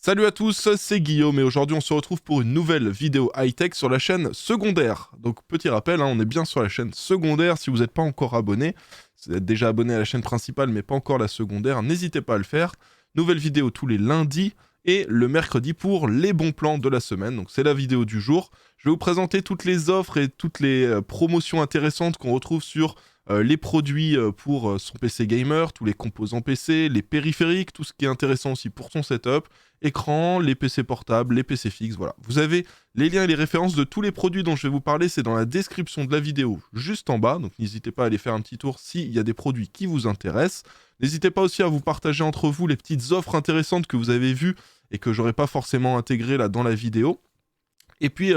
Salut à tous, c'est Guillaume et aujourd'hui on se retrouve pour une nouvelle vidéo high-tech sur la chaîne secondaire. Donc petit rappel, on est bien sur la chaîne secondaire, si vous n'êtes pas encore abonné, si vous êtes déjà abonné à la chaîne principale mais pas encore la secondaire, n'hésitez pas à le faire. Nouvelle vidéo tous les lundis et le mercredi pour les bons plans de la semaine, donc c'est la vidéo du jour. Je vais vous présenter toutes les offres et toutes les promotions intéressantes qu'on retrouve sur les produits pour son PC gamer, tous les composants PC, les périphériques, tout ce qui est intéressant aussi pour son setup, écran, les PC portables, les PC fixes, voilà. Vous avez les liens et les références de tous les produits dont je vais vous parler, c'est dans la description de la vidéo juste en bas, donc n'hésitez pas à aller faire un petit tour s'il y a des produits qui vous intéressent. N'hésitez pas aussi à vous partager entre vous les petites offres intéressantes que vous avez vues et que j'aurais pas forcément intégrées là dans la vidéo. Et puis,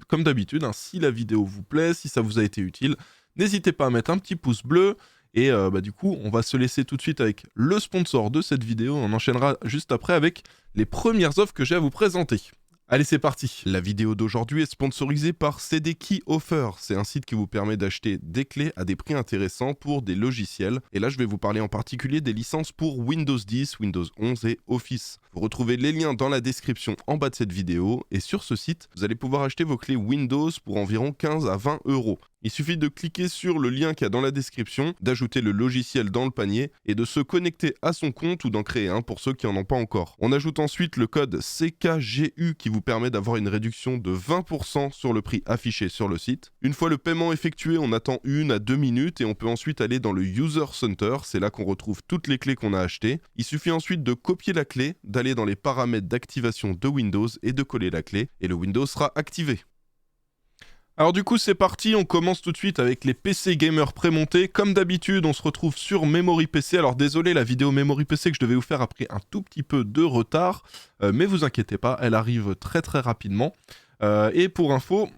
comme d'habitude, si la vidéo vous plaît, si ça vous a été utile, n'hésitez pas à mettre un petit pouce bleu. Et du coup, on va se laisser tout de suite avec le sponsor de cette vidéo. On enchaînera juste après avec les premières offres que j'ai à vous présenter. Allez, c'est parti. La vidéo d'aujourd'hui est sponsorisée par CD Key Offer. C'est un site qui vous permet d'acheter des clés à des prix intéressants pour des logiciels. Et là, je vais vous parler en particulier des licences pour Windows 10, Windows 11 et Office. Vous retrouvez les liens dans la description en bas de cette vidéo. Et sur ce site, vous allez pouvoir acheter vos clés Windows pour environ 15 à 20 euros. Il suffit de cliquer sur le lien qu'il y a dans la description, d'ajouter le logiciel dans le panier et de se connecter à son compte ou d'en créer un pour ceux qui n'en ont pas encore. On ajoute ensuite le code CKGU qui vous permet d'avoir une réduction de 20% sur le prix affiché sur le site. Une fois le paiement effectué, on attend 1 à 2 minutes et on peut ensuite aller dans le User Center. C'est là qu'on retrouve toutes les clés qu'on a achetées. Il suffit ensuite de copier la clé, d'aller dans les paramètres d'activation de Windows et de coller la clé et le Windows sera activé. Alors du coup c'est parti, on commence tout de suite avec les PC gamer prémontés. Comme d'habitude on se retrouve sur Memory PC. Alors désolé, la vidéo Memory PC que je devais vous faire a pris un tout petit peu de retard. Mais vous inquiétez pas, elle arrive très très rapidement. Et pour info,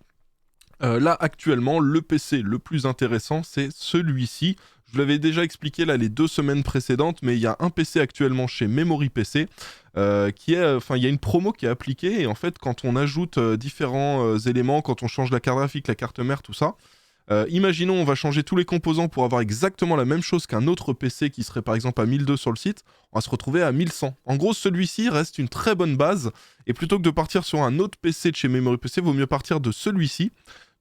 là actuellement le PC le plus intéressant c'est celui-ci. Je vous l'avais déjà expliqué là les 2 semaines précédentes, mais il y a un PC actuellement chez Memory PC il y a une promo qui est appliquée et en fait quand on ajoute différents éléments, quand on change la carte graphique, la carte mère, tout ça, imaginons on va changer tous les composants pour avoir exactement la même chose qu'un autre PC qui serait par exemple à 1200 sur le site, on va se retrouver à 1100. En gros celui-ci reste une très bonne base et plutôt que de partir sur un autre PC de chez Memory PC, vaut mieux partir de celui-ci,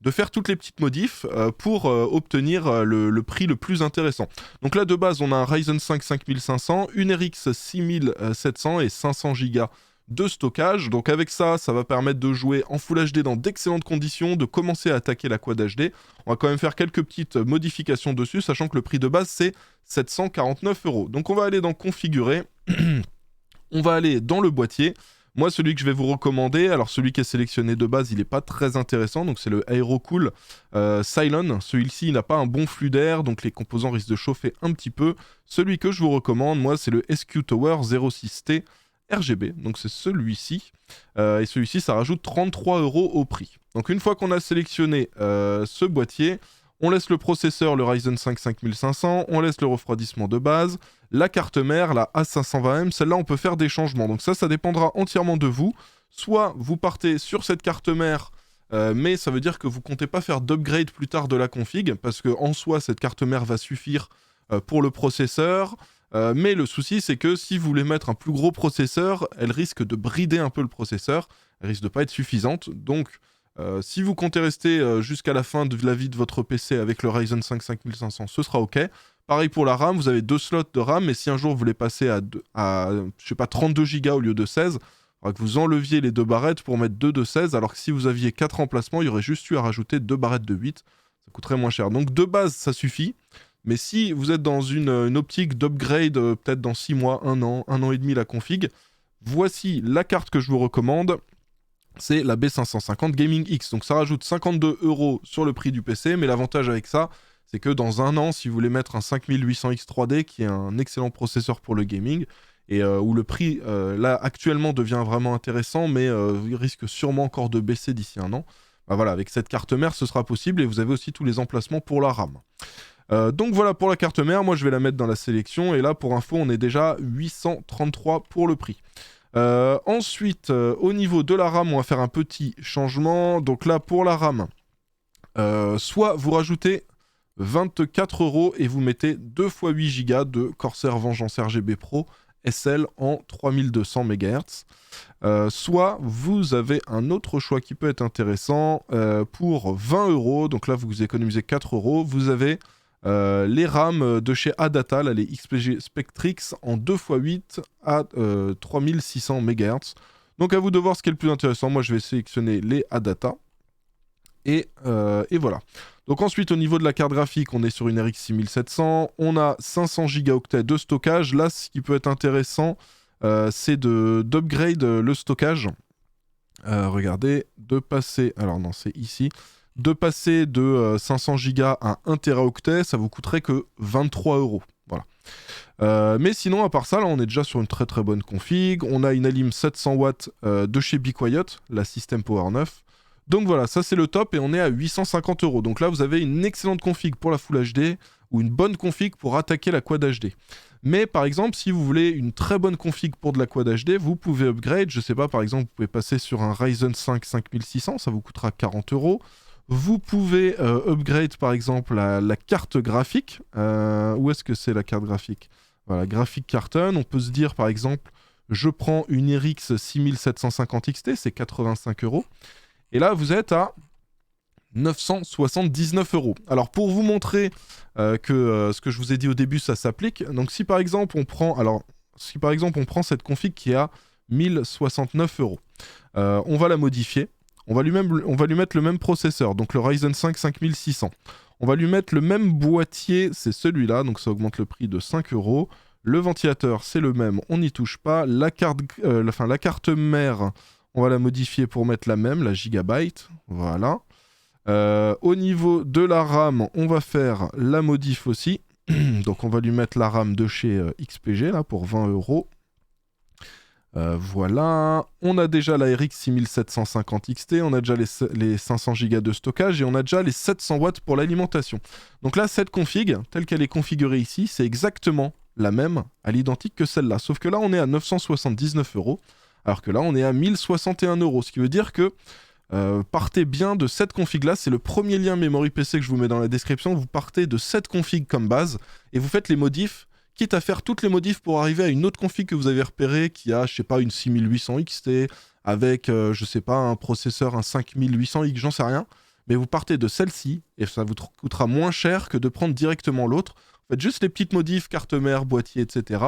de faire toutes les petites modifs pour obtenir le prix le plus intéressant. Donc là de base on a un Ryzen 5 5500, une RX 6700 et 500 Go de stockage. Donc avec ça, ça va permettre de jouer en Full HD dans d'excellentes conditions, de commencer à attaquer la Quad HD. On va quand même faire quelques petites modifications dessus, sachant que le prix de base c'est 749 €. Donc on va aller dans configurer, on va aller dans le boîtier. Moi, celui que je vais vous recommander, alors celui qui est sélectionné de base, il n'est pas très intéressant, donc c'est le Aerocool Cylon. Celui-ci, il n'a pas un bon flux d'air, donc les composants risquent de chauffer un petit peu. Celui que je vous recommande, moi, c'est le SQ Tower 06T RGB, donc c'est celui-ci. Et celui-ci, ça rajoute 33 € au prix. Donc une fois qu'on a sélectionné ce boîtier, on laisse le processeur, le Ryzen 5 5500, on laisse le refroidissement de base, la carte mère, la A520M, celle-là on peut faire des changements. Donc ça dépendra entièrement de vous. Soit vous partez sur cette carte mère, mais ça veut dire que vous comptez pas faire d'upgrade plus tard de la config, parce qu'en soi cette carte mère va suffire pour le processeur. Mais le souci c'est que si vous voulez mettre un plus gros processeur, elle risque de brider un peu le processeur, elle risque de pas être suffisante. Donc si vous comptez rester jusqu'à la fin de la vie de votre PC avec le Ryzen 5 5500, ce sera ok. Pareil pour la RAM, vous avez 2 slots de RAM, mais si un jour vous voulez passer à 32 Go au lieu de 16, il faudra que vous enleviez les 2 barrettes pour mettre 2 de 16, alors que si vous aviez 4 emplacements, il y aurait juste eu à rajouter 2 barrettes de 8, ça coûterait moins cher. Donc de base, ça suffit, mais si vous êtes dans une optique d'upgrade, peut-être dans 6 mois, 1 an et demi la config, voici la carte que je vous recommande. C'est la B550 Gaming X. Donc ça rajoute 52 € sur le prix du PC, mais l'avantage avec ça, c'est que dans 1 an, si vous voulez mettre un 5800X 3D, qui est un excellent processeur pour le gaming, et où le prix, là, actuellement, devient vraiment intéressant, mais il risque sûrement encore de baisser d'ici 1 an, bah voilà, avec cette carte mère, ce sera possible, et vous avez aussi tous les emplacements pour la RAM. Donc voilà pour la carte mère, moi je vais la mettre dans la sélection, et là, pour info, on est déjà 833 pour le prix. Ensuite, au niveau de la RAM, on va faire un petit changement. Donc là, pour la RAM, soit vous rajoutez 24 € et vous mettez 2 x 8 Go de Corsair Vengeance RGB Pro SL en 3200 MHz. Soit vous avez un autre choix qui peut être intéressant pour 20 €, donc là vous économisez 4 €, vous avez les RAM de chez Adata, là, les XPG Spectrix en 2x8 à 3600 MHz. Donc à vous de voir ce qui est le plus intéressant. Moi je vais sélectionner les Adata. Et voilà. Donc ensuite au niveau de la carte graphique, on est sur une RX 6700. On a 500 Go de stockage. Là ce qui peut être intéressant, c'est d'upgrade le stockage. Regardez, de passer... Alors non, c'est ici. De passer de 500 Go à 1 Teraoctet, ça vous coûterait que 23 €. Voilà. Mais sinon, à part ça, là, on est déjà sur une très très bonne config. On a une Alim 700 watts de chez Be Quiet, la System Power 9. Donc voilà, ça c'est le top et on est à 850 €. Donc là, vous avez une excellente config pour la Full HD ou une bonne config pour attaquer la Quad HD. Mais par exemple, si vous voulez une très bonne config pour de la Quad HD, vous pouvez upgrade. Je sais pas, par exemple, vous pouvez passer sur un Ryzen 5 5600, ça vous coûtera 40 €. Vous pouvez upgrade par exemple la carte graphique. Où est-ce que c'est la carte graphique? Voilà, graphique carton. On peut se dire par exemple, je prends une RX 6750 XT, c'est 85 €. Et là, vous êtes à 979 €. Alors pour vous montrer que ce que je vous ai dit au début, ça s'applique. Donc si par exemple on prend, cette config qui est à 1069 €, on va la modifier. On va lui mettre le même processeur, donc le Ryzen 5 5600. On va lui mettre le même boîtier, c'est celui-là, donc ça augmente le prix de 5 €. Le ventilateur, c'est le même, on n'y touche pas. La carte mère, on va la modifier pour mettre la même, la Gigabyte. Voilà. Au niveau de la RAM, on va faire la modif aussi. Donc on va lui mettre la RAM de chez XPG, là, pour 20 €. Voilà, on a déjà la RX 6750 XT, on a déjà les 500 Go de stockage et on a déjà les 700 watts pour l'alimentation. Donc là, cette config, telle qu'elle est configurée ici, c'est exactement la même, à l'identique que celle-là. Sauf que là, on est à 979 €, alors que là, on est à 1061 €. Ce qui veut dire que partez bien de cette config-là. C'est le premier lien Memory PC que je vous mets dans la description. Vous partez de cette config comme base et vous faites les modifs, quitte à faire toutes les modifs pour arriver à une autre config que vous avez repérée qui a, je sais pas, une 6800 XT avec, je sais pas, un processeur, un 5800X, j'en sais rien. Mais vous partez de celle-ci et ça vous coûtera moins cher que de prendre directement l'autre. Faites juste les petites modifs, carte mère, boîtier, etc.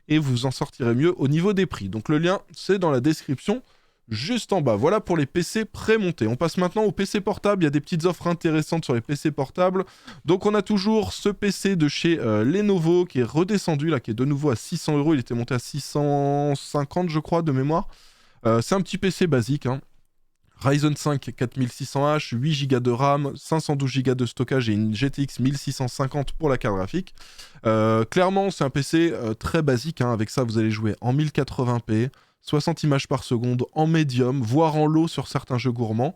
Et vous en sortirez mieux au niveau des prix. Donc le lien, c'est dans la description juste en bas. Voilà pour les PC pré-montés. On passe maintenant aux PC portables. Il y a des petites offres intéressantes sur les PC portables. Donc on a toujours ce PC de chez Lenovo qui est redescendu, là, qui est de nouveau à 600 €. Il était monté à 650, je crois, de mémoire. C'est un petit PC basique, hein. Ryzen 5 4600H, 8 Go de RAM, 512 Go de stockage et une GTX 1650 pour la carte graphique. Clairement, c'est un PC très basique, hein. Avec ça, vous allez jouer en 1080p, 60 images par seconde en médium, voire en low sur certains jeux gourmands.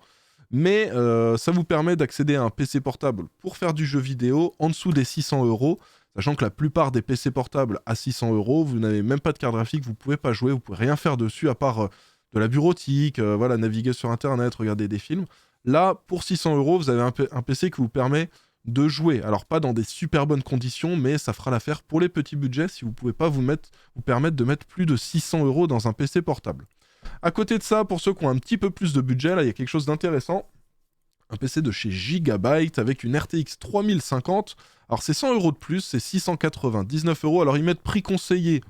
Mais ça vous permet d'accéder à un PC portable pour faire du jeu vidéo en dessous des 600 €, sachant que la plupart des PC portables à 600 €, vous n'avez même pas de carte graphique, vous ne pouvez pas jouer, vous ne pouvez rien faire dessus à part de la bureautique, voilà, naviguer sur Internet, regarder des films. Là, pour 600 €, vous avez un PC qui vous permet de jouer. Alors pas dans des super bonnes conditions, mais ça fera l'affaire pour les petits budgets si vous ne pouvez pas vous permettre de mettre plus de 600 € dans un PC portable. À côté de ça, pour ceux qui ont un petit peu plus de budget, là il y a quelque chose d'intéressant. Un PC de chez Gigabyte avec une RTX 3050. Alors c'est 100 € de plus, c'est 699 €. Alors ils mettent prix conseillé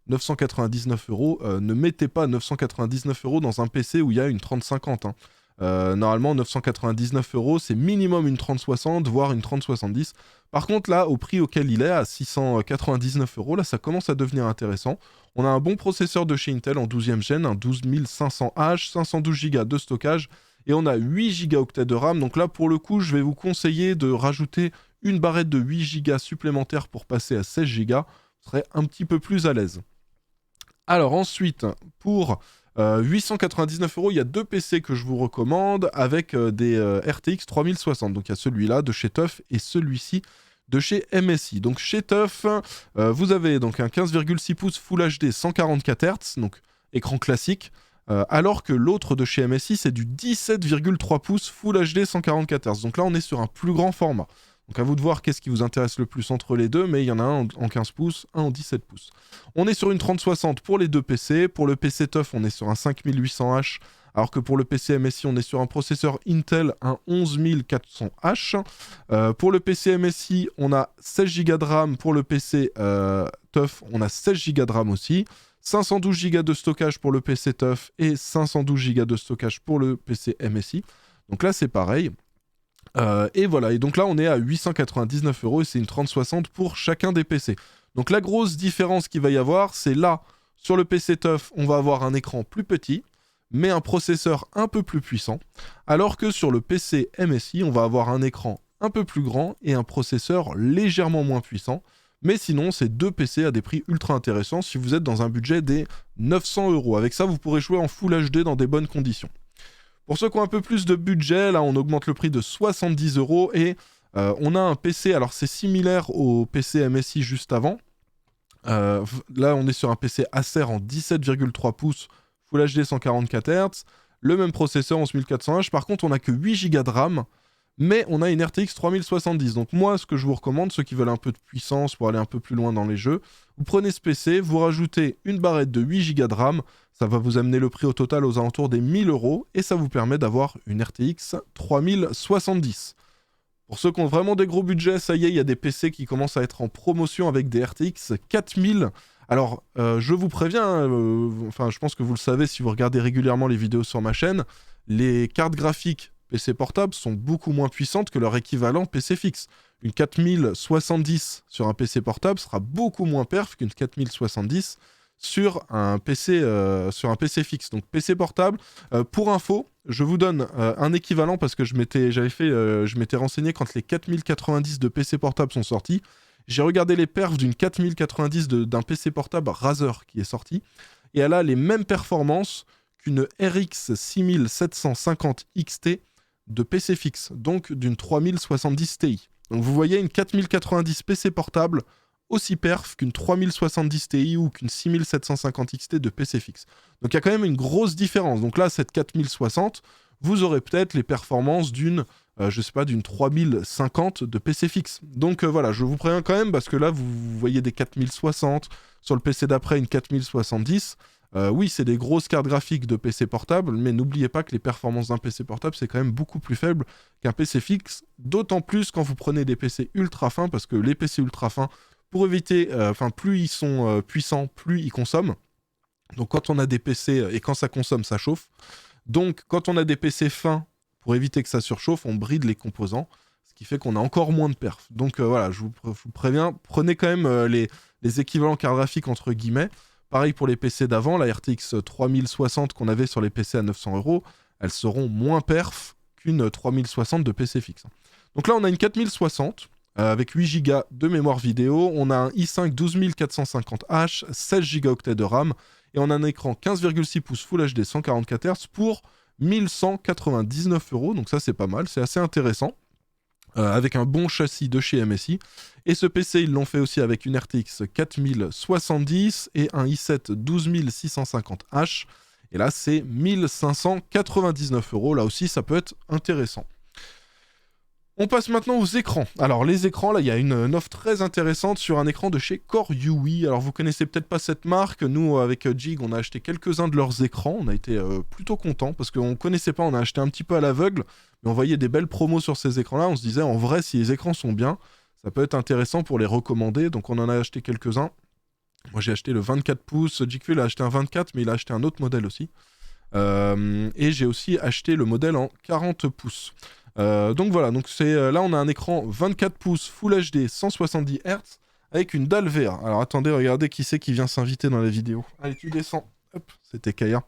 999 €. Ne mettez pas 999 € dans un PC où il y a une 3050, hein. Normalement 999 €, c'est minimum une 3060, voire une 3070. Par contre là, au prix auquel il est, à 699 €, là ça commence à devenir intéressant. On a un bon processeur de chez Intel en 12e gen, un 12500H, 512 Go de stockage, et on a 8 Go de RAM. Donc là pour le coup, je vais vous conseiller de rajouter une barrette de 8 Go supplémentaires pour passer à 16 Go. Vous serez un petit peu plus à l'aise. Alors ensuite, pour 899 €, il y a deux PC que je vous recommande avec des RTX 3060. Donc il y a celui-là de chez TUF et celui-ci de chez MSI. Donc chez TUF, vous avez donc un 15,6 pouces Full HD 144 Hz, donc écran classique, alors que l'autre de chez MSI, c'est du 17,3 pouces Full HD 144 Hz. Donc là, on est sur un plus grand format. Donc à vous de voir qu'est-ce qui vous intéresse le plus entre les deux, mais il y en a un en 15 pouces, un en 17 pouces. On est sur une 3060 pour les deux PC. Pour le PC TUF, on est sur un 5800H, alors que pour le PC MSI, on est sur un processeur Intel, un 11400H. Pour le PC MSI, on a 16 Go de RAM. Pour le PC TUF, on a 16 Go de RAM aussi. 512 Go de stockage pour le PC TUF et 512 Go de stockage pour le PC MSI. Donc là, c'est pareil. Et voilà, et donc là on est à 899 € et c'est une 3060 pour chacun des PC. Donc la grosse différence qu'il va y avoir, c'est là, sur le PC TUF, on va avoir un écran plus petit, mais un processeur un peu plus puissant, alors que sur le PC MSI, on va avoir un écran un peu plus grand et un processeur légèrement moins puissant. Mais sinon, c'est deux PC à des prix ultra intéressants si vous êtes dans un budget des 900 €. Avec ça, vous pourrez jouer en Full HD dans des bonnes conditions. Pour ceux qui ont un peu plus de budget, là on augmente le prix de 70 € et on a un PC, alors c'est similaire au PC MSI juste avant. Là on est sur un PC Acer en 17,3 pouces, Full HD 144 Hz, le même processeur 11400H, par contre on n'a que 8 Go de RAM, mais on a une RTX 3070. Donc moi ce que je vous recommande, ceux qui veulent un peu de puissance pour aller un peu plus loin dans les jeux, vous prenez ce PC, vous rajoutez une barrette de 8 Go de RAM, ça va vous amener le prix au total aux alentours des 1000 € et ça vous permet d'avoir une RTX 3070. Pour ceux qui ont vraiment des gros budgets, ça y est, il y a des PC qui commencent à être en promotion avec des RTX 4000. Alors, je vous préviens, enfin je pense que vous le savez si vous regardez régulièrement les vidéos sur ma chaîne, les cartes graphiques PC portables sont beaucoup moins puissantes que leur équivalent PC fixe. Une 4070 sur un PC portable sera beaucoup moins perf qu'une 4070 sur un PC fixe. Donc PC portable, pour info, je vous donne un équivalent parce que je m'étais renseigné quand les 4090 de PC portable sont sortis. J'ai regardé les perfs d'une 4090 d'un PC portable Razer qui est sorti, et elle a les mêmes performances qu'une RX 6750 XT de PC fixe, donc d'une 3070 Ti. Donc vous voyez une 4090 PC portable aussi perf qu'une 3070 Ti ou qu'une 6750 XT de PC fixe. Donc il y a quand même une grosse différence. Donc là, cette 4060, vous aurez peut-être les performances d'une, je sais pas, d'une 3050 de PC fixe. Donc voilà, je vous préviens quand même, parce que là, vous voyez des 4060, sur le PC d'après, une 4070. Oui, c'est des grosses cartes graphiques de PC portable, mais n'oubliez pas que les performances d'un PC portable, c'est quand même beaucoup plus faible qu'un PC fixe, d'autant plus quand vous prenez des PC ultra fins, parce que les PC ultra fins, pour éviter, plus ils sont puissants, plus ils consomment. Donc quand on a des PC, et quand ça consomme, ça chauffe. Donc quand on a des PC fins, pour éviter que ça surchauffe, on bride les composants, ce qui fait qu'on a encore moins de perf. Donc voilà, je vous préviens, prenez quand même les équivalents cartes graphiques entre guillemets. Pareil pour les PC d'avant, la RTX 3060 qu'on avait sur les PC à 900 €, elles seront moins perf qu'une 3060 de PC fixe. Donc là, on a une 4060 avec 8 Go de mémoire vidéo, on a un i5 12450H, 16 Go de RAM, et on a un écran 15,6 pouces Full HD 144 Hz pour 1199 €, donc ça c'est pas mal, c'est assez intéressant. Avec un bon châssis de chez MSI. Et ce PC, ils l'ont fait aussi avec une RTX 4070 et un i7 12650H. Et là, c'est 1599 €. Là aussi, ça peut être intéressant. On passe maintenant aux écrans. Alors les écrans, là il y a une offre très intéressante sur un écran de chez Core UI. Alors vous connaissez peut-être pas cette marque, nous avec Jig on a acheté quelques-uns de leurs écrans, on a été plutôt contents parce qu'on connaissait pas, on a acheté un petit peu à l'aveugle, mais on voyait des belles promos sur ces écrans-là, on se disait en vrai si les écrans sont bien, ça peut être intéressant pour les recommander, donc on en a acheté quelques-uns. Moi j'ai acheté le 24 pouces, Jigfuel a acheté un 24 mais il a acheté un autre modèle aussi. Et j'ai aussi acheté le modèle en 40 pouces. Donc voilà, donc là on a un écran 24 pouces Full HD 170 Hz avec une dalle VR. Alors attendez, regardez qui c'est qui vient s'inviter dans la vidéo. Allez, tu descends. Hop, c'était Kaya.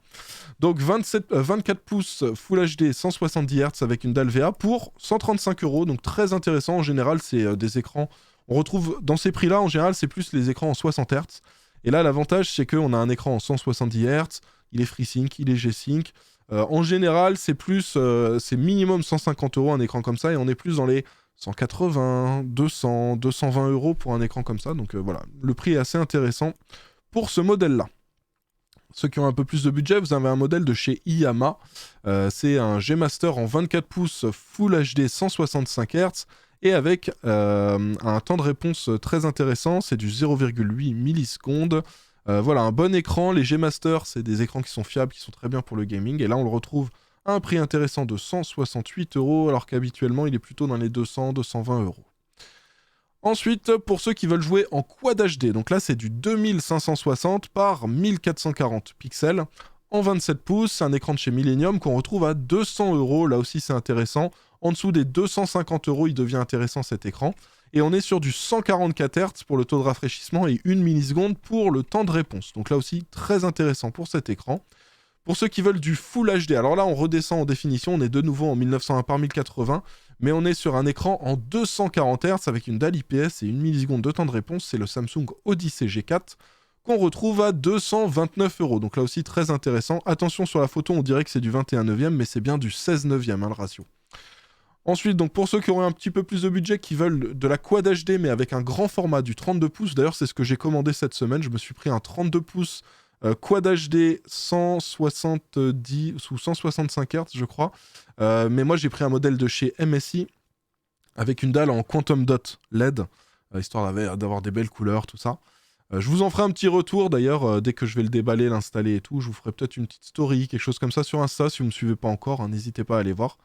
Donc 24 pouces Full HD 170 Hz avec une dalle VR pour 135 €. Donc très intéressant. En général, c'est des écrans. On retrouve dans ces prix-là, en général, c'est plus les écrans en 60 Hz. Et là, l'avantage, c'est qu'on a un écran en 170 Hz. Il est FreeSync, il est G-Sync. En général, c'est minimum 150 € un écran comme ça, et on est plus dans les 180, 200, 220 € pour un écran comme ça. Donc voilà, le prix est assez intéressant pour ce modèle-là. Ceux qui ont un peu plus de budget, vous avez un modèle de chez Iyama. C'est un G-Master en 24 pouces Full HD 165 Hz et avec un temps de réponse très intéressant, c'est du 0,8 millisecondes. Voilà, un bon écran. Les G-Master, c'est des écrans qui sont fiables, qui sont très bien pour le gaming. Et là, on le retrouve à un prix intéressant de 168 €, alors qu'habituellement, il est plutôt dans les 200-220 €. Ensuite, pour ceux qui veulent jouer en Quad HD, donc là, c'est du 2560 par 1440 pixels en 27 pouces. C'est un écran de chez Millennium qu'on retrouve à 200 €. Là aussi, c'est intéressant. En dessous des 250 €, il devient intéressant cet écran. Et on est sur du 144 Hz pour le taux de rafraîchissement et 1 milliseconde pour le temps de réponse. Donc là aussi, très intéressant pour cet écran. Pour ceux qui veulent du Full HD, alors là, on redescend en définition, on est de nouveau en 1920 par 1080, mais on est sur un écran en 240 Hz avec une dalle IPS et 1 milliseconde de temps de réponse. C'est le Samsung Odyssey G4 qu'on retrouve à 229 €. Donc là aussi, très intéressant. Attention, sur la photo, on dirait que c'est du 21/9, mais c'est bien du 16/9, le ratio. Ensuite, donc pour ceux qui auraient un petit peu plus de budget, qui veulent de la Quad HD, mais avec un grand format du 32 pouces, d'ailleurs, c'est ce que j'ai commandé cette semaine. Je me suis pris un 32 pouces Quad HD 170 ou 165 Hz, je crois. Mais moi, j'ai pris un modèle de chez MSI avec une dalle en Quantum Dot LED, histoire d'avoir des belles couleurs, tout ça. Je vous en ferai un petit retour, d'ailleurs, dès que je vais le déballer, l'installer et tout. Je vous ferai peut-être une petite story, quelque chose comme ça sur Insta, si vous ne me suivez pas encore, hein, n'hésitez pas à aller voir.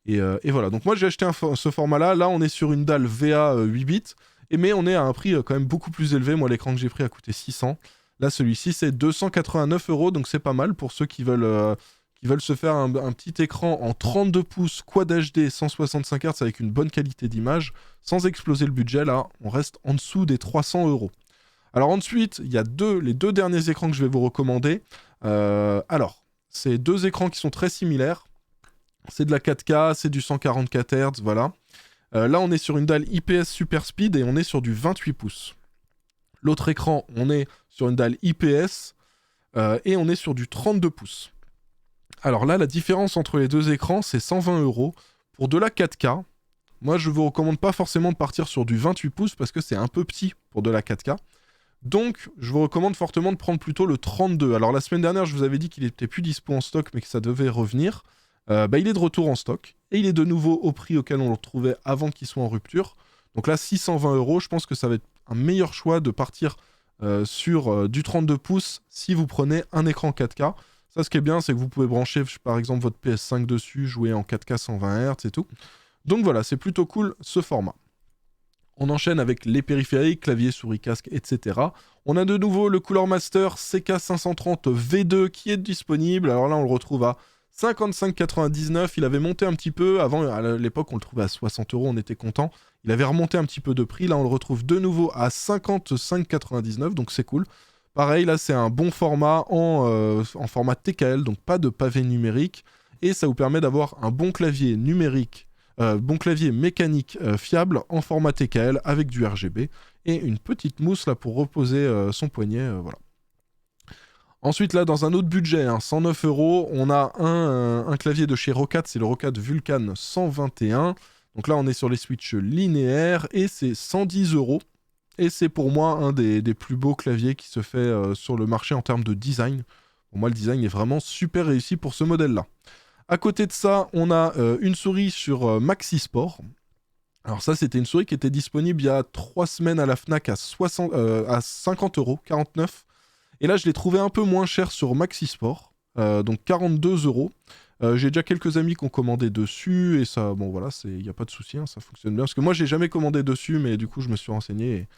Et voilà, donc moi j'ai acheté ce format-là. Là, on est sur une dalle VA 8 bits, mais on est à un prix quand même beaucoup plus élevé. Moi, l'écran que j'ai pris a coûté 600. Là, celui-ci, c'est 289 €, donc c'est pas mal pour ceux qui veulent se faire un petit écran en 32 pouces Quad HD 165 Hz avec une bonne qualité d'image, sans exploser le budget. Là, on reste en dessous des 300 €. Alors ensuite, il y a les deux derniers écrans que je vais vous recommander. Alors, c'est deux écrans qui sont très similaires. C'est de la 4K, c'est du 144 Hz, voilà. Là, on est sur une dalle IPS Super Speed et on est sur du 28 pouces. L'autre écran, on est sur une dalle IPS et on est sur du 32 pouces. Alors là, la différence entre les deux écrans, c'est 120 €. Pour de la 4K, moi, je ne vous recommande pas forcément de partir sur du 28 pouces parce que c'est un peu petit pour de la 4K. Donc, je vous recommande fortement de prendre plutôt le 32. Alors, la semaine dernière, je vous avais dit qu'il n'était plus dispo en stock, mais que ça devait revenir. Il est de retour en stock. Et il est de nouveau au prix auquel on le retrouvait avant qu'il soit en rupture. Donc là, 620 €, je pense que ça va être un meilleur choix de partir sur du 32 pouces si vous prenez un écran 4K. Ça, ce qui est bien, c'est que vous pouvez brancher, par exemple, votre PS5 dessus, jouer en 4K 120 Hz et tout. Donc voilà, c'est plutôt cool, ce format. On enchaîne avec les périphériques, clavier, souris, casque, etc. On a de nouveau le Cooler Master CK530 V2 qui est disponible. Alors là, on le retrouve à 55,99. Il avait monté un petit peu. Avant, à l'époque, on le trouvait à 60 €, on était content. Il avait remonté un petit peu de prix. Là, on le retrouve de nouveau à 55,99, donc c'est cool. Pareil, là, c'est un bon format en format TKL, donc pas de pavé numérique. Et ça vous permet d'avoir un bon clavier numérique, bon clavier mécanique fiable en format TKL avec du RGB. Et une petite mousse là pour reposer son poignet, voilà. Ensuite, là, dans un autre budget, 109 €, on a un clavier de chez Roccat, c'est le Roccat Vulcan 121. Donc là, on est sur les switches linéaires et c'est 110 €. Et c'est pour moi un des plus beaux claviers qui se fait sur le marché en termes de design. Pour moi, le design est vraiment super réussi pour ce modèle-là. À côté de ça, on a une souris sur Maxisport. Alors ça, c'était une souris qui était disponible il y a 3 semaines à la Fnac à 50 €, 49. Et là, je l'ai trouvé un peu moins cher sur Maxisport, donc 42 €. J'ai déjà quelques amis qui ont commandé dessus, et ça, bon voilà, il n'y a pas de souci, hein, ça fonctionne bien. Parce que moi, j'ai jamais commandé dessus, mais du coup, je me suis renseigné,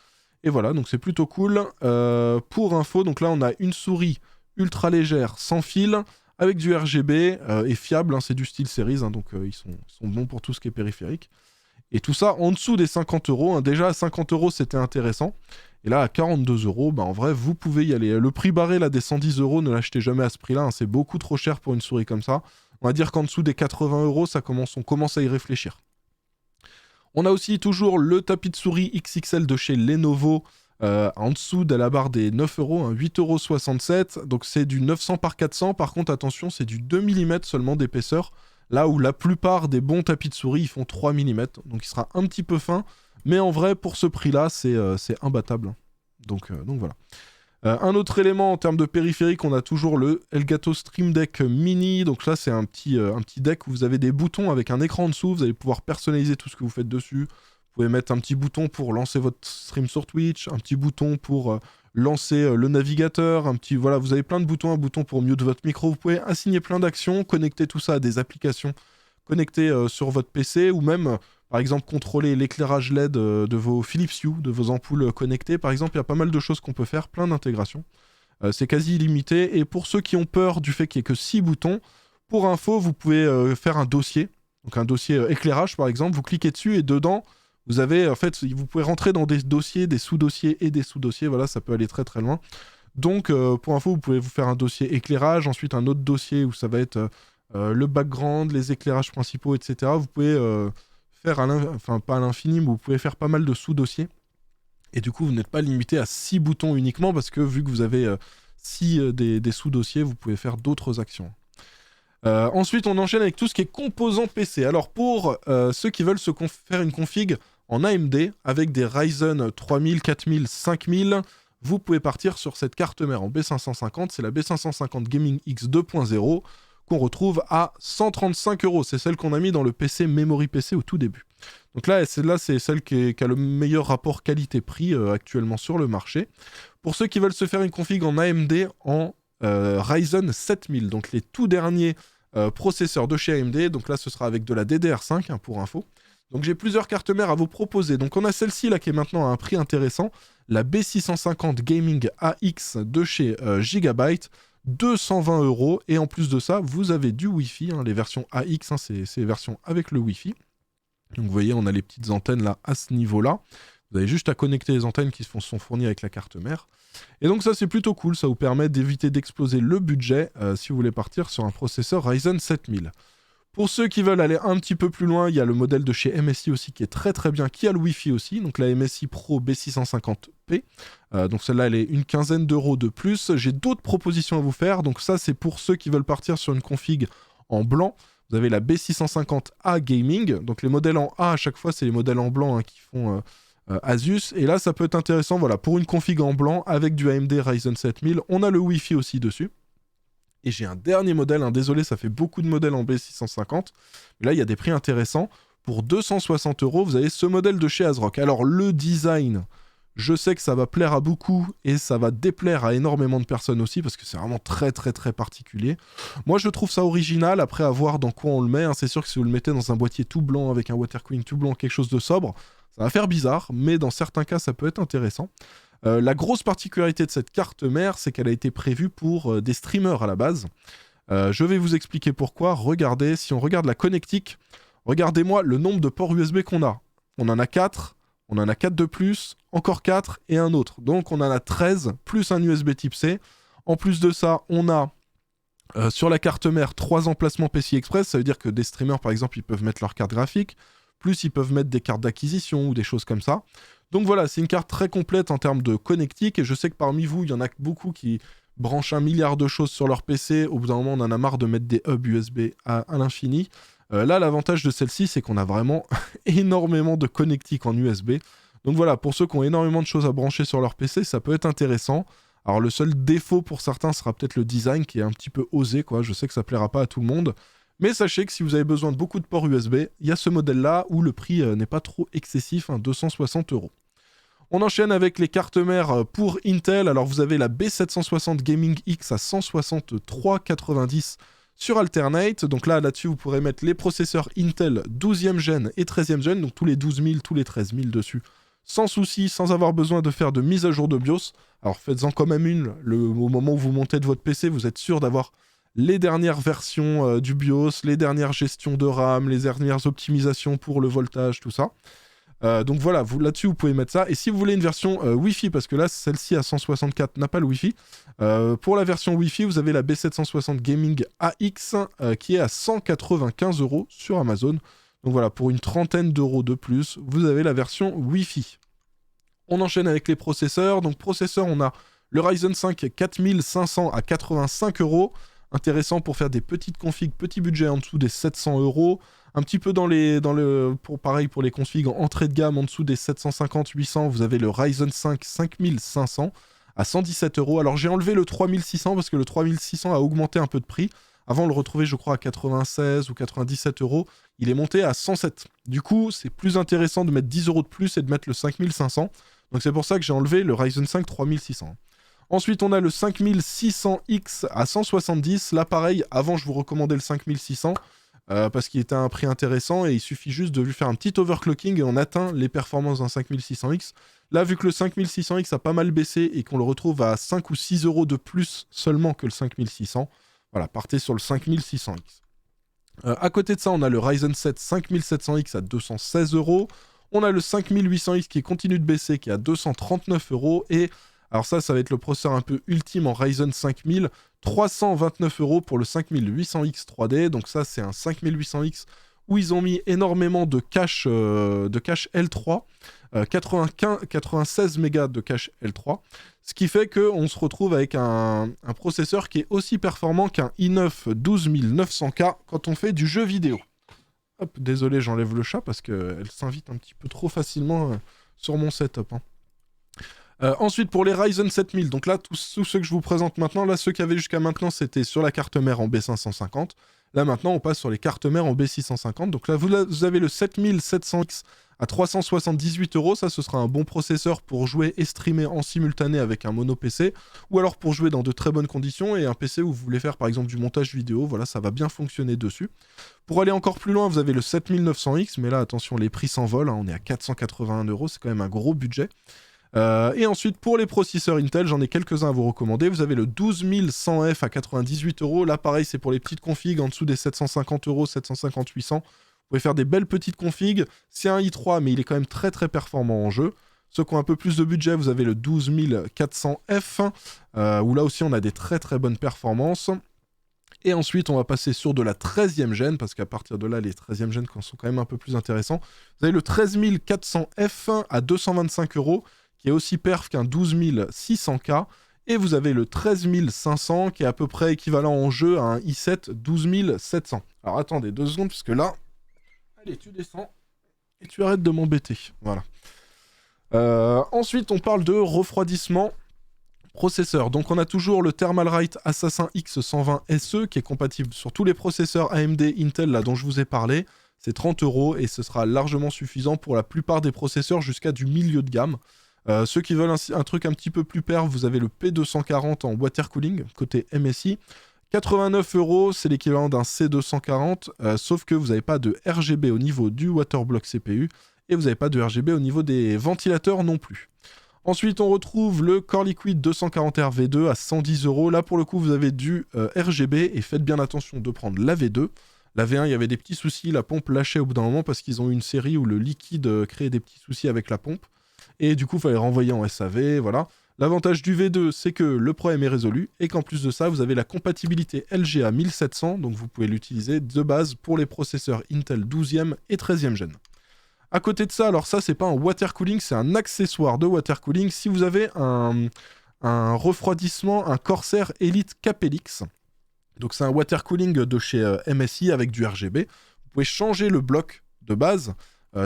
et voilà, donc c'est plutôt cool. Pour info, donc là, on a une souris ultra légère, sans fil, avec du RGB, et fiable, hein, c'est du SteelSeries, hein, donc ils sont bons pour tout ce qui est périphérique. Et tout ça en dessous des 50 €, hein. Déjà, à 50 € c'était intéressant. Et là, à 42 €, bah, en vrai, vous pouvez y aller. Le prix barré là, des 110 €, ne l'achetez jamais à ce prix-là, hein. C'est beaucoup trop cher pour une souris comme ça. On va dire qu'en dessous des 80 €, on commence à y réfléchir. On a aussi toujours le tapis de souris XXL de chez Lenovo, en dessous de la barre des 9 €, hein, 8,67 €. Donc c'est du 900 par 400. Par contre, attention, c'est du 2 mm seulement d'épaisseur. Là où la plupart des bons tapis de souris, ils font 3 mm. Donc il sera un petit peu fin. Mais en vrai, pour ce prix-là, c'est imbattable. Donc voilà. Un autre élément en termes de périphérique, on a toujours le Elgato Stream Deck Mini. Donc là, c'est un petit deck où vous avez des boutons avec un écran en dessous. Vous allez pouvoir personnaliser tout ce que vous faites dessus. Vous pouvez mettre un petit bouton pour lancer votre stream sur Twitch, un petit bouton pour lancer le navigateur, voilà, vous avez plein de boutons, un bouton pour mute votre micro. Vous pouvez assigner plein d'actions, connecter tout ça à des applications connectées sur votre PC, ou même, par exemple, contrôler l'éclairage LED de vos Philips Hue, de vos ampoules connectées. Par exemple, il y a pas mal de choses qu'on peut faire, plein d'intégrations. C'est quasi illimité. Et pour ceux qui ont peur du fait qu'il n'y ait que 6 boutons, pour info, vous pouvez faire un dossier. Donc un dossier éclairage, par exemple. Vous cliquez dessus et dedans, vous avez, en fait, vous pouvez rentrer dans des dossiers, des sous-dossiers et des sous-dossiers. Voilà, ça peut aller très très loin. Donc, pour info, vous pouvez vous faire un dossier éclairage, ensuite un autre dossier où ça va être le background, les éclairages principaux, etc. Vous pouvez faire, enfin pas à l'infini, mais vous pouvez faire pas mal de sous-dossiers. Et du coup, vous n'êtes pas limité à 6 boutons uniquement, parce que vu que vous avez 6 des sous-dossiers, vous pouvez faire d'autres actions. Ensuite, on enchaîne avec tout ce qui est composants PC. Alors, pour ceux qui veulent faire une config en AMD avec des Ryzen 3000, 4000, 5000, vous pouvez partir sur cette carte mère en B550. C'est la B550 Gaming X 2.0 qu'on retrouve à 135 €. C'est celle qu'on a mis dans le PC Memory PC au tout début. Donc là, c'est celle qui a le meilleur rapport qualité-prix actuellement sur le marché. Pour ceux qui veulent se faire une config en AMD en Ryzen 7000, donc les tout derniers processeurs de chez AMD. Donc là, ce sera avec de la DDR5 hein, pour info. Donc j'ai plusieurs cartes mères à vous proposer. Donc on a celle-ci là qui est maintenant à un prix intéressant, la B650 Gaming AX de chez Gigabyte, 220 €. Et en plus de ça, vous avez du Wi-Fi, hein, les versions AX, hein, c'est les versions avec le Wi-Fi. Donc vous voyez, on a les petites antennes là à ce niveau-là. Vous avez juste à connecter les antennes qui sont fournies avec la carte mère. Et donc ça c'est plutôt cool, ça vous permet d'éviter d'exploser le budget si vous voulez partir sur un processeur Ryzen 7000. Pour ceux qui veulent aller un petit peu plus loin, il y a le modèle de chez MSI aussi qui est très très bien, qui a le Wi-Fi aussi, donc la MSI Pro B650P. Donc celle-là elle est une quinzaine d'euros de plus. J'ai d'autres propositions à vous faire, donc ça c'est pour ceux qui veulent partir sur une config en blanc. Vous avez la B650A Gaming, donc les modèles en A à chaque fois c'est les modèles en blanc hein, qui font Asus, et là ça peut être intéressant, voilà, pour une config en blanc avec du AMD Ryzen 7000, on a le Wi-Fi aussi dessus. Et j'ai un dernier modèle, hein, désolé ça fait beaucoup de modèles en B650, mais là il y a des prix intéressants. Pour 260 €, vous avez ce modèle de chez ASRock. Alors le design, je sais que ça va plaire à beaucoup et ça va déplaire à énormément de personnes aussi parce que c'est vraiment très très très particulier. Moi je trouve ça original, après à voir dans quoi on le met, hein. C'est sûr que si vous le mettez dans un boîtier tout blanc avec un water cooling tout blanc, quelque chose de sobre, ça va faire bizarre, mais dans certains cas ça peut être intéressant. La grosse particularité de cette carte mère, c'est qu'elle a été prévue pour des streamers à la base. Je vais vous expliquer pourquoi. Regardez, si on regarde la connectique, regardez-moi le nombre de ports USB qu'on a. On en a 4, on en a 4 de plus, encore 4 et un autre. Donc on en a 13, plus un USB type C. En plus de ça, on a sur la carte mère 3 emplacements PCI Express. Ça veut dire que des streamers, par exemple, ils peuvent mettre leur carte graphique. Plus ils peuvent mettre des cartes d'acquisition ou des choses comme ça. Donc voilà, c'est une carte très complète en termes de connectique. Et je sais que parmi vous, il y en a beaucoup qui branchent 1 milliard de choses sur leur PC. Au bout d'un moment, on en a marre de mettre des hubs USB à l'infini. Là, l'avantage de celle-ci, c'est qu'on a vraiment énormément de connectique en USB. Donc voilà, pour ceux qui ont énormément de choses à brancher sur leur PC, ça peut être intéressant. Alors le seul défaut pour certains sera peut-être le design qui est un petit peu osé, quoi. Je sais que ça plaira pas à tout le monde. Mais sachez que si vous avez besoin de beaucoup de ports USB, il y a ce modèle-là où le prix n'est pas trop excessif, hein, 260 €. On enchaîne avec les cartes mères pour Intel. Alors vous avez la B760 Gaming X à 163,90 sur Alternate. Donc là-dessus, vous pourrez mettre les processeurs Intel 12e gen et 13e gen, donc tous les 12 000, tous les 13 000 dessus, sans souci, sans avoir besoin de faire de mise à jour de BIOS. Alors faites-en quand même une. Au moment où vous montez de votre PC, vous êtes sûr d'avoir les dernières versions du BIOS, les dernières gestions de RAM, les dernières optimisations pour le voltage, tout ça. Donc voilà, là-dessus vous pouvez mettre ça. Et si vous voulez une version Wi-Fi, parce que là celle-ci à 164 n'a pas le Wi-Fi, pour la version Wi-Fi vous avez la B760 Gaming AX qui est à 195 € sur Amazon. Donc voilà, pour une trentaine d'euros de plus, vous avez la version Wi-Fi. On enchaîne avec les processeurs. Donc processeur, on a le Ryzen 5 4500 à 85 €. Intéressant pour faire des petites configs, petit budget en dessous des 700 €. Un petit peu pareil pour les configs en entrée de gamme, en dessous des 750-800, vous avez le Ryzen 5 5500 à 117 €. Alors j'ai enlevé le 3600 parce que le 3600 a augmenté un peu de prix. Avant, on le retrouvait, je crois, à 96 ou 97 euros. Il est monté à 107. Du coup, c'est plus intéressant de mettre 10 euros de plus et de mettre le 5500. Donc c'est pour ça que j'ai enlevé le Ryzen 5 3600. Ensuite, on a le 5600X à 170. Là, pareil, avant, je vous recommandais le 5600 parce qu'il était à un prix intéressant et il suffit juste de lui faire un petit overclocking et on atteint les performances d'un 5600X. Là, vu que le 5600X a pas mal baissé et qu'on le retrouve à 5 ou 6 euros de plus seulement que le 5600, voilà, partez sur le 5600X. À côté de ça, on a le Ryzen 7 5700X à 216 euros. On a le 5800X qui continue de baisser, qui est à 239 euros. Et alors ça va être le processeur un peu ultime en Ryzen 5000. 329 euros pour le 5800X 3D. Donc ça, c'est un 5800X où ils ont mis énormément de cache L3. 96 mégas de cache L3. Ce qui fait qu'on se retrouve avec un processeur qui est aussi performant qu'un i9 12900K quand on fait du jeu vidéo. Hop, désolé, j'enlève le chat parce qu'elle s'invite un petit peu trop facilement sur mon setup. Ensuite, pour les Ryzen 7000, donc là, tous ceux que je vous présente maintenant, là, ceux qui avaient jusqu'à maintenant, c'était sur la carte mère en B550. Là, maintenant, on passe sur les cartes mères en B650. Donc là, vous avez le 7700X à 378 euros. Ça, ce sera un bon processeur pour jouer et streamer en simultané avec un mono PC, ou alors pour jouer dans de très bonnes conditions et un PC où vous voulez faire, par exemple, du montage vidéo. Voilà, ça va bien fonctionner dessus. Pour aller encore plus loin, vous avez le 7900X, mais là, attention, les prix s'envolent. On est à 481 euros. C'est quand même un gros budget. Et ensuite, pour les processeurs Intel, j'en ai quelques-uns à vous recommander. Vous avez le 12100F à 98 euros. Là, pareil, c'est pour les petites configs en dessous des 750 euros, 750-800. Vous pouvez faire des belles petites configs. C'est un i3, mais il est quand même très très performant en jeu. Ceux qui ont un peu plus de budget, vous avez le 12400F, où là aussi on a des très très bonnes performances. Et ensuite, on va passer sur de la 13e gêne, parce qu'à partir de là, les 13e gènes sont quand même un peu plus intéressants. Vous avez le 13400F à 225 euros, qui est aussi perf qu'un 12600K, et vous avez le 13500, qui est à peu près équivalent en jeu à un i7 12700. Alors attendez 2 secondes, puisque là... Allez, tu descends, et tu arrêtes de m'embêter. Voilà. Ensuite, on parle de refroidissement processeur. Donc on a toujours le Thermalright Assassin X120 SE, qui est compatible sur tous les processeurs AMD Intel là, dont je vous ai parlé. C'est 30 euros, et ce sera largement suffisant pour la plupart des processeurs jusqu'à du milieu de gamme. Ceux qui veulent un truc un petit peu plus perf, vous avez le P240 en water cooling, côté MSI. 89 euros, c'est l'équivalent d'un C240, sauf que vous n'avez pas de RGB au niveau du Waterblock CPU, et vous n'avez pas de RGB au niveau des ventilateurs non plus. Ensuite, on retrouve le Core Liquid 240R V2 à 110 euros. Là, pour le coup, vous avez du RGB, et faites bien attention de prendre la V2. La V1, il y avait des petits soucis, la pompe lâchait au bout d'un moment parce qu'ils ont eu une série où le liquide créait des petits soucis avec la pompe. Et du coup, il fallait renvoyer en SAV, voilà. L'avantage du V2, c'est que le problème est résolu, et qu'en plus de ça, vous avez la compatibilité LGA 1700, donc vous pouvez l'utiliser de base pour les processeurs Intel 12e et 13e gène. À côté de ça, alors ça, c'est pas un water cooling, c'est un accessoire de water cooling. Si vous avez un refroidissement, un Corsair Elite Capelix, donc c'est un water cooling de chez MSI avec du RGB, vous pouvez changer le bloc de base,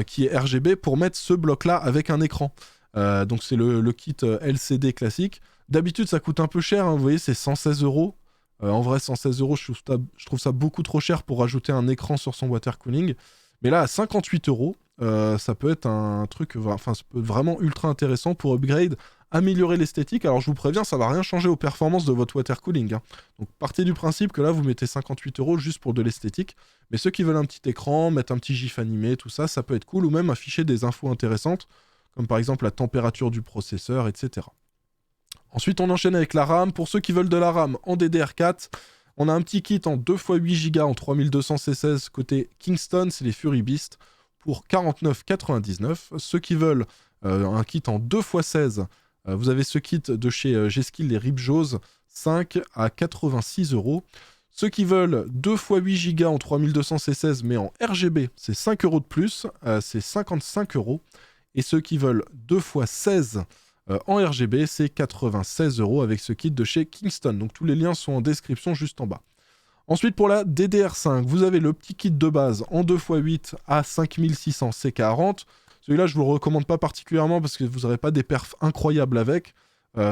qui est RGB, pour mettre ce bloc-là avec un écran. Donc c'est le kit LCD classique. D'habitude, ça coûte un peu cher, hein, vous voyez, c'est 116 euros. En vrai, 116 euros, je trouve ça beaucoup trop cher pour rajouter un écran sur son water cooling. Mais là, à 58 euros, ça peut être un truc, enfin, ça peut être vraiment ultra intéressant pour upgrade, améliorer l'esthétique. Alors je vous préviens, ça va rien changer aux performances de votre water cooling. Hein. Donc partez du principe que là, vous mettez 58 euros juste pour de l'esthétique. Mais ceux qui veulent un petit écran, mettre un petit gif animé, tout ça, ça peut être cool, ou même afficher des infos intéressantes, comme par exemple la température du processeur, etc. Ensuite, on enchaîne avec la RAM. Pour ceux qui veulent de la RAM en DDR4, on a un petit kit en 2x8 Go en 3200 C16 côté Kingston, c'est les Fury Beast, pour 49,99. Ceux qui veulent un kit en 2x16, vous avez ce kit de chez G-Skill, les Ripjaws, 5 à 86 euros. Ceux qui veulent 2x8 Go en 3200 C16 mais en RGB, c'est 5 euros de plus, c'est 55 euros. Et ceux qui veulent 2x16 en RGB, c'est 96 euros avec ce kit de chez Kingston. Donc tous les liens sont en description juste en bas. Ensuite, pour la DDR5, vous avez le petit kit de base en 2x8 à 5600 C40. Celui-là, je ne vous le recommande pas particulièrement parce que vous n'aurez pas des perfs incroyables avec.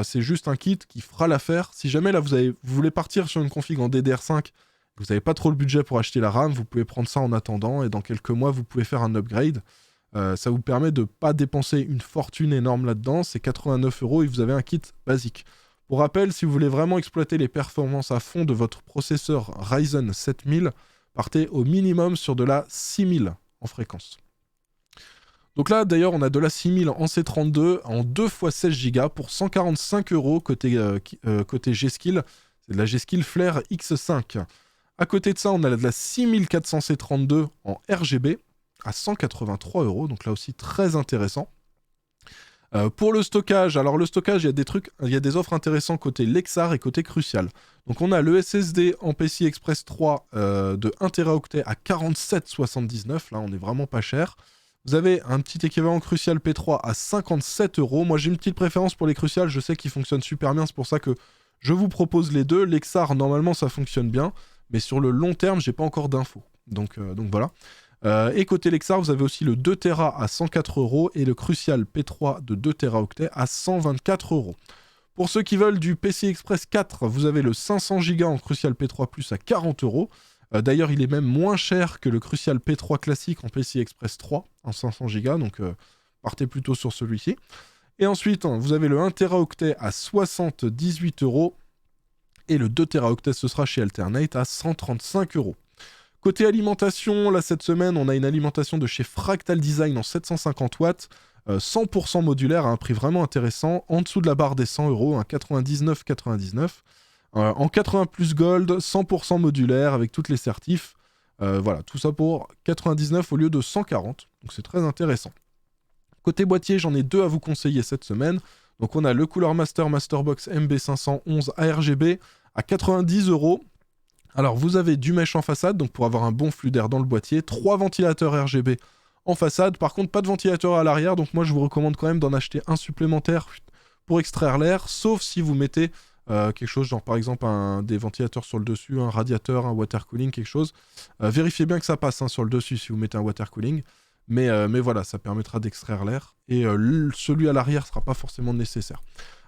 C'est juste un kit qui fera l'affaire. Si jamais là vous voulez partir sur une config en DDR5 vous n'avez pas trop le budget pour acheter la RAM, vous pouvez prendre ça en attendant et dans quelques mois, vous pouvez faire un upgrade. Ça vous permet de ne pas dépenser une fortune énorme là-dedans, c'est 89 € et vous avez un kit basique. Pour rappel, si vous voulez vraiment exploiter les performances à fond de votre processeur Ryzen 7000, partez au minimum sur de la 6000 en fréquence. Donc là, d'ailleurs, on a de la 6000 en C32 en 2 x 16 Go pour 145 € côté G-Skill. C'est de la G-Skill Flare X5. À côté de ça, on a de la 6400 C32 en RGB à 183 €. Donc là aussi, très intéressant. Pour le stockage, alors le stockage, il y a des offres intéressantes côté Lexar et côté Crucial. Donc on a le SSD en PCI Express 3 de 1 Teraoctet à 47,79 €. Là, on est vraiment pas cher. Vous avez un petit équivalent Crucial P3 à 57 €. Moi, j'ai une petite préférence pour les Crucial. Je sais qu'ils fonctionnent super bien. C'est pour ça que je vous propose les deux. Lexar, normalement, ça fonctionne bien. Mais sur le long terme, j'ai pas encore d'infos. Donc voilà. Et côté Lexar, vous avez aussi le 2 Tera à 104 € et le Crucial P3 de 2 Teraoctets à 124 €. Pour ceux qui veulent du PCI Express 4, vous avez le 500 Go en Crucial P3 Plus à 40 €. D'ailleurs, il est même moins cher que le Crucial P3 classique en PCI Express 3 en 500 Go, donc partez plutôt sur celui-ci. Et ensuite, vous avez le 1 Teraoctet à 78 € et le 2 Teraoctets, ce sera chez Alternate à 135 €. Côté alimentation, là cette semaine, on a une alimentation de chez Fractal Design en 750 watts, 100% modulaire à un prix vraiment intéressant, en dessous de la barre des 100 €, 99,99 €. En 80 plus Gold, 100% modulaire avec toutes les certifs. Voilà, tout ça pour 99 au lieu de 140, donc c'est très intéressant. Côté boîtier, j'en ai deux à vous conseiller cette semaine. Donc on a le Cooler Master Masterbox MB511 ARGB à 90 €. Alors vous avez du mesh en façade, donc pour avoir un bon flux d'air dans le boîtier, 3 ventilateurs RGB en façade, par contre pas de ventilateur à l'arrière, donc moi je vous recommande quand même d'en acheter un supplémentaire pour extraire l'air, sauf si vous mettez quelque chose genre par exemple des ventilateurs sur le dessus, un radiateur, un water cooling, quelque chose. Vérifiez bien que ça passe sur le dessus si vous mettez un water cooling, mais voilà, ça permettra d'extraire l'air, et celui à l'arrière ne sera pas forcément nécessaire.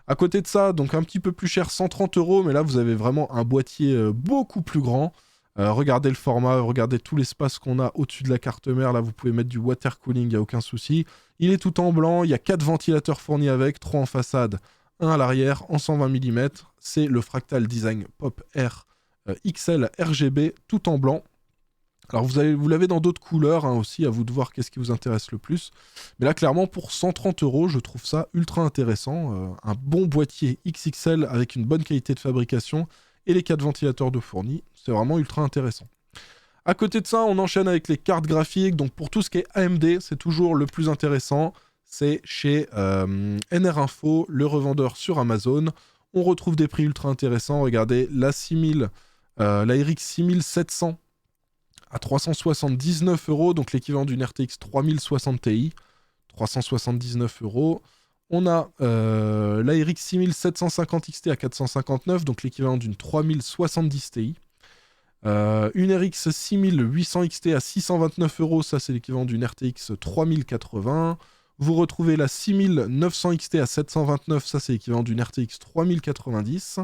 À côté de ça, donc un petit peu plus cher, 130 €, mais là vous avez vraiment un boîtier beaucoup plus grand. Regardez le format, regardez tout l'espace qu'on a au-dessus de la carte mère. Là vous pouvez mettre du water cooling, il n'y a aucun souci. Il est tout en blanc, il y a 4 ventilateurs fournis avec, 3 en façade, 1 à l'arrière, en 120 mm. C'est le Fractal Design Pop Air XL RGB, tout en blanc. Alors vous l'avez dans d'autres couleurs aussi, à vous de voir qu'est-ce qui vous intéresse le plus. Mais là clairement pour 130 €, je trouve ça ultra intéressant. Un bon boîtier XXL avec une bonne qualité de fabrication et les 4 ventilateurs de fournis, c'est vraiment ultra intéressant. À côté de ça, on enchaîne avec les cartes graphiques. Donc pour tout ce qui est AMD, c'est toujours le plus intéressant. C'est chez NR Info, le revendeur sur Amazon. On retrouve des prix ultra intéressants. Regardez, la RX 6700 à 379 €, donc l'équivalent d'une RTX 3060 Ti, 379 €. On a la RX 6750 XT à 459, donc l'équivalent d'une 3070 Ti. Une RX 6800 XT à 629 €, ça c'est l'équivalent d'une RTX 3080. Vous retrouvez la 6900 XT à 729, ça c'est l'équivalent d'une RTX 3090.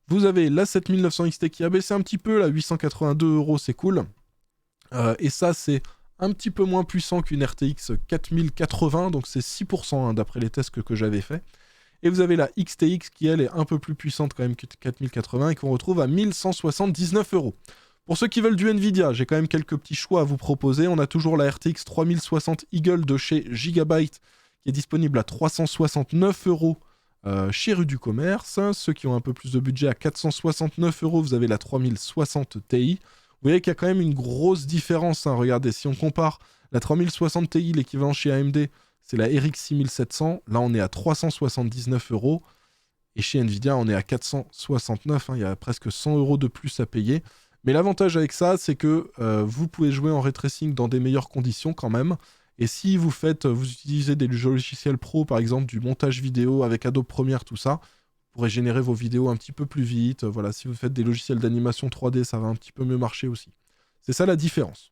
Vous avez la 7900 XT qui a baissé un petit peu, la 882 €, c'est cool. Et ça, c'est un petit peu moins puissant qu'une RTX 4080, donc c'est 6% d'après les tests que j'avais fait. Et vous avez la XTX qui, elle, est un peu plus puissante quand même que 4080 et qu'on retrouve à 1179 €. Pour ceux qui veulent du Nvidia, j'ai quand même quelques petits choix à vous proposer. On a toujours la RTX 3060 Eagle de chez Gigabyte qui est disponible à 369 € chez Rue du Commerce. Ceux qui ont un peu plus de budget, à 469 €, vous avez la 3060 Ti. Vous voyez qu'il y a quand même une grosse différence. Regardez, si on compare la 3060 Ti, l'équivalent chez AMD, c'est la RX 6700. Là, on est à 379 €. Et chez Nvidia, on est à 469. Il y a presque 100 € de plus à payer. Mais l'avantage avec ça, c'est que vous pouvez jouer en ray tracing dans des meilleures conditions quand même. Et si vous utilisez des logiciels pro, par exemple du montage vidéo avec Adobe Premiere, tout ça, vous pourrez générer vos vidéos un petit peu plus vite. Voilà, si vous faites des logiciels d'animation 3D, ça va un petit peu mieux marcher aussi. C'est ça la différence.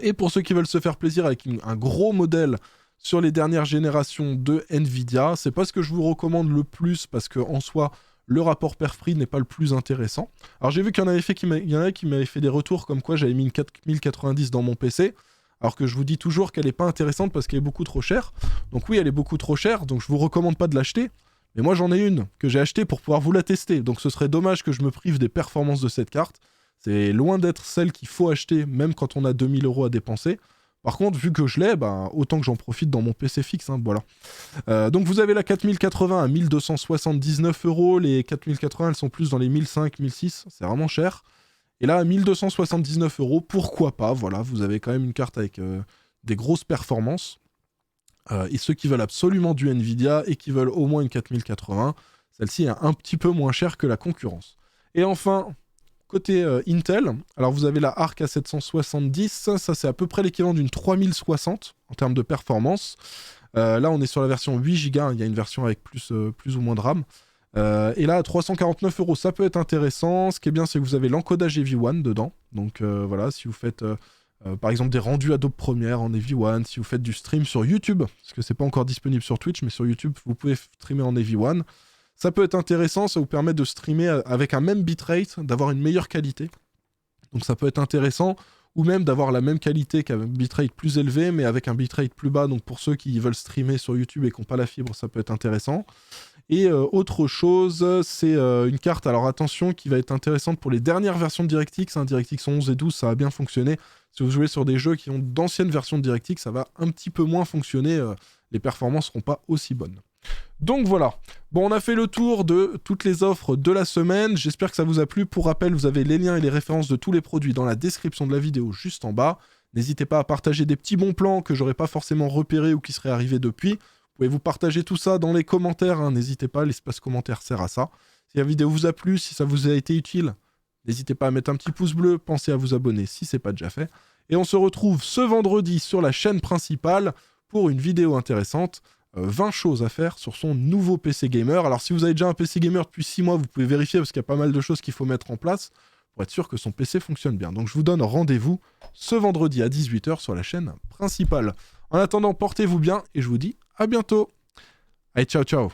Et pour ceux qui veulent se faire plaisir avec un gros modèle sur les dernières générations de Nvidia, c'est pas ce que je vous recommande le plus parce qu'en soi, le rapport perf-prix n'est pas le plus intéressant. Alors j'ai vu qu'il y en avait qui m'avaient fait des retours comme quoi j'avais mis une 4090 dans mon PC, alors que je vous dis toujours qu'elle n'est pas intéressante parce qu'elle est beaucoup trop chère. Donc oui, elle est beaucoup trop chère, donc je vous recommande pas de l'acheter. Mais moi j'en ai une que j'ai achetée pour pouvoir vous la tester, donc ce serait dommage que je me prive des performances de cette carte. C'est loin d'être celle qu'il faut acheter, même quand on a 2000 € à dépenser. Par contre, vu que je l'ai, bah, autant que j'en profite dans mon PC fixe, hein, voilà. Donc vous avez la 4080 à 1279 €, les 4080 elles sont plus dans les 1005, 1006, c'est vraiment cher. Et là, à 1279 €, pourquoi pas, voilà, vous avez quand même une carte avec des grosses performances. Et ceux qui veulent absolument du Nvidia et qui veulent au moins une 4080, celle-ci est un petit peu moins chère que la concurrence. Et enfin, côté Intel, alors vous avez la Arc A770, ça c'est à peu près l'équivalent d'une 3060 en termes de performance. Là on est sur la version 8 Go, il y a une version avec plus ou moins de RAM. Et là à 349 €, ça peut être intéressant. Ce qui est bien, c'est que vous avez l'encodage EV1 dedans. Donc voilà, si vous faites par exemple des rendus Adobe Premiere en EV1, si vous faites du stream sur YouTube, parce que c'est pas encore disponible sur Twitch, mais sur YouTube vous pouvez streamer en EV1. Ça peut être intéressant, ça vous permet de streamer avec un même bitrate, d'avoir une meilleure qualité. Donc ça peut être intéressant, ou même d'avoir la même qualité qu'un bitrate plus élevé, mais avec un bitrate plus bas. Donc pour ceux qui veulent streamer sur YouTube et qui n'ont pas la fibre, ça peut être intéressant. Et autre chose, c'est une carte, alors attention, qui va être intéressante pour les dernières versions de DirectX. Hein, DirectX 11 et 12, ça va bien fonctionner. Si vous jouez sur des jeux qui ont d'anciennes versions de DirectX, ça va un petit peu moins fonctionner. Les performances ne seront pas aussi bonnes. Donc voilà, bon, on a fait le tour de toutes les offres de la semaine, j'espère que ça vous a plu. Pour rappel, vous avez les liens et les références de tous les produits dans la description de la vidéo juste en bas. N'hésitez pas à partager des petits bons plans que j'aurais pas forcément repérés ou qui seraient arrivés depuis. Vous pouvez vous partager tout ça dans les commentaires, hein. N'hésitez pas, l'espace commentaire sert à ça. Si la vidéo vous a plu, si ça vous a été utile, n'hésitez pas à mettre un petit pouce bleu, pensez à vous abonner si c'est pas déjà fait. Et on se retrouve ce vendredi sur la chaîne principale pour une vidéo intéressante. 20 choses à faire sur son nouveau PC gamer. Alors si vous avez déjà un PC gamer depuis 6 mois, vous pouvez vérifier parce qu'il y a pas mal de choses qu'il faut mettre en place pour être sûr que son PC fonctionne bien. Donc je vous donne rendez-vous ce vendredi à 18 h sur la chaîne principale. En attendant, portez-vous bien et je vous dis à bientôt. Allez, ciao ciao.